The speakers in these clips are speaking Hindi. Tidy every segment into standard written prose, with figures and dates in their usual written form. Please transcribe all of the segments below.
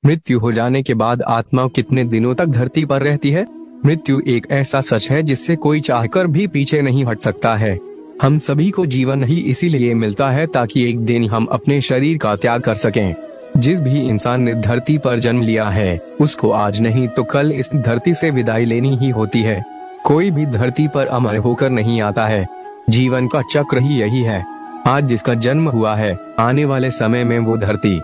मृत्यु हो जाने के बाद आत्मा कितने दिनों तक धरती पर रहती है? मृत्यु एक ऐसा सच है जिससे कोई चाहकर भी पीछे नहीं हट सकता है। हम सभी को जीवन ही इसीलिए मिलता है ताकि एक दिन हम अपने शरीर का त्याग कर सकें। जिस भी इंसान ने धरती पर जन्म लिया है उसको आज नहीं तो कल इस धरती से विदाई लेनी ही होती है। कोई भी धरती पर अमर होकर नहीं आता है। जीवन का चक्र ही यही है। आज जिसका जन्म हुआ है आने वाले समय में वो धरती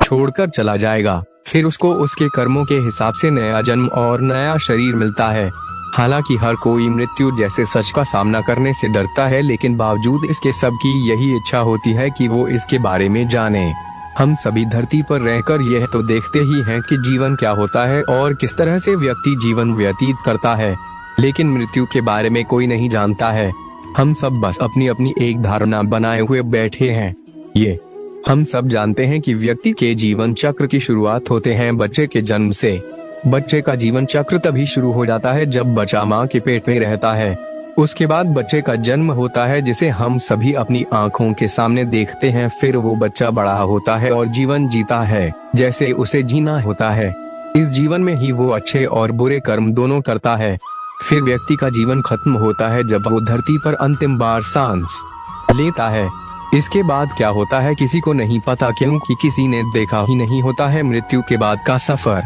छोड़कर चला जाएगा। फिर उसको उसके कर्मों के हिसाब से नया जन्म और नया शरीर मिलता है। हालांकि हर कोई मृत्यु जैसे सच का सामना करने से डरता है, लेकिन बावजूद इसके सबकी यही इच्छा होती है कि वो इसके बारे में जाने। हम सभी धरती पर रहकर यह तो देखते ही हैं कि जीवन क्या होता है और किस तरह से व्यक्ति जीवन व्यतीत करता है, लेकिन मृत्यु के बारे में कोई नहीं जानता है। हम सब बस अपनी अपनी एक धारणा बनाए हुए बैठे हैं। ये हम सब जानते हैं कि व्यक्ति के जीवन चक्र की शुरुआत होते हैं बच्चे के जन्म से। बच्चे का जीवन चक्र तभी शुरू हो जाता है जब बच्चा माँ के पेट में रहता है। उसके बाद बच्चे का जन्म होता है जिसे हम सभी अपनी आंखों के सामने देखते हैं। फिर वो बच्चा बड़ा होता है और जीवन जीता है जैसे उसे जीना होता है। इस जीवन में ही वो अच्छे और बुरे कर्म दोनों करता है। फिर व्यक्ति का जीवन खत्म होता है जब वो धरती पर अंतिम बार सांस लेता है। इसके बाद क्या होता है किसी को नहीं पता, क्योंकि किसी ने देखा ही नहीं होता है मृत्यु के बाद का सफर।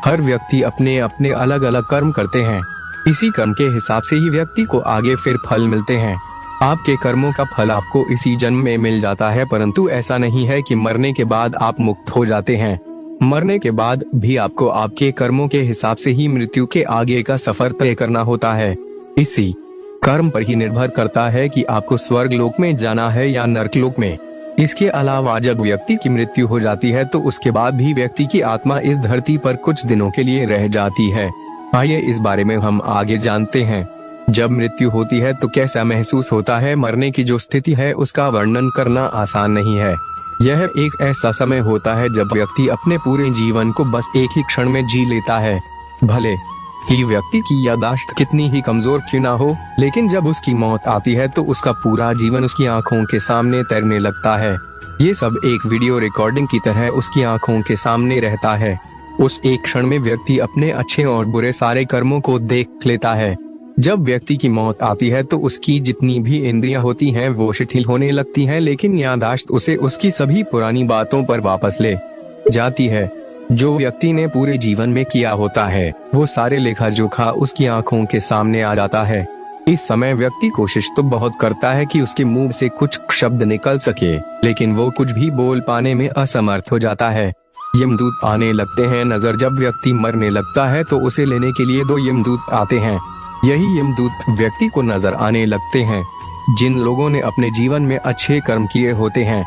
हर व्यक्ति अपने अपने अलग अलग कर्म करते हैं। इसी कर्म के हिसाब से ही व्यक्ति को आगे फिर फल मिलते हैं। आपके कर्मों का फल आपको इसी जन्म में मिल जाता है, परंतु ऐसा नहीं है कि मरने के बाद आप मुक्त हो जाते हैं। मरने के बाद भी आपको आपके कर्मों के हिसाब से ही मृत्यु के आगे का सफर तय करना होता है। इसी कर्म पर ही निर्भर करता है कि आपको स्वर्ग लोक में जाना है या नरक लोक में। इसके अलावा जब व्यक्ति की मृत्यु हो जाती है तो उसके बाद भी व्यक्ति की आत्मा इस धरती पर कुछ दिनों के लिए रह जाती है। आइए इस बारे में हम आगे जानते हैं। जब मृत्यु होती है तो कैसा महसूस होता है? मरने की जो स्थिति है उसका वर्णन करना आसान नहीं है। यह एक ऐसा समय होता है जब व्यक्ति अपने पूरे जीवन को बस एक ही क्षण में जी लेता है। भले ही व्यक्ति की याददाश्त कितनी ही कमजोर क्यों ना हो, लेकिन जब उसकी मौत आती है तो उसका पूरा जीवन उसकी आंखों के सामने तैरने लगता है। ये सब एक वीडियो रिकॉर्डिंग की तरह उसकी आंखों के सामने रहता है। उस एक क्षण में व्यक्ति अपने अच्छे और बुरे सारे कर्मों को देख लेता है। जब व्यक्ति की मौत आती है तो उसकी जितनी भी इंद्रियां होती हैं वो शिथिल होने लगती हैं, लेकिन याददाश्त उसे उसकी सभी पुरानी बातों पर वापस ले जाती है। जो व्यक्ति ने पूरे जीवन में किया होता है वो सारे लेखा जोखा उसकी आंखों के सामने आ जाता है। इस समय व्यक्ति कोशिश तो बहुत करता है कि उसके मुंह से कुछ शब्द निकल सके, लेकिन वो कुछ भी बोल पाने में असमर्थ हो जाता है। यमदूत आने लगते हैं नजर। जब व्यक्ति मरने लगता है तो उसे लेने के लिए 2 यमदूत आते हैं। यही यमदूत व्यक्ति को नजर आने लगते हैं। जिन लोगों ने अपने जीवन में अच्छे कर्म किए होते हैं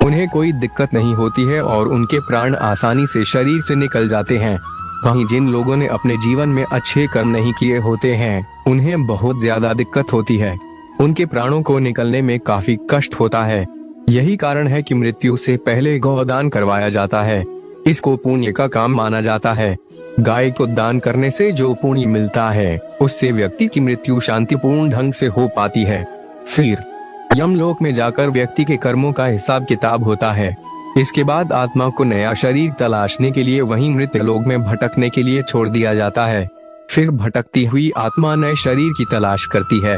उन्हें कोई दिक्कत नहीं होती है और उनके प्राण आसानी से शरीर से निकल जाते हैं। वहीं जिन लोगों ने अपने जीवन में अच्छे कर्म नहीं किए होते हैं उन्हें बहुत ज्यादा दिक्कत होती है। उनके प्राणों को निकलने में काफी कष्ट होता है। यही कारण है कि मृत्यु से पहले गौदान करवाया जाता है। इसको पुण्य का काम माना जाता है। गाय को दान करने से जो पुण्य मिलता है उससे व्यक्ति की मृत्यु शांतिपूर्ण ढंग से हो पाती है। फिर यमलोक में जाकर व्यक्ति के कर्मों का हिसाब किताब होता है। इसके बाद आत्मा को नया शरीर तलाशने के लिए वहीं मृत्यु लोक में भटकने के लिए छोड़ दिया जाता है। फिर भटकती हुई आत्मा नए शरीर की तलाश करती है।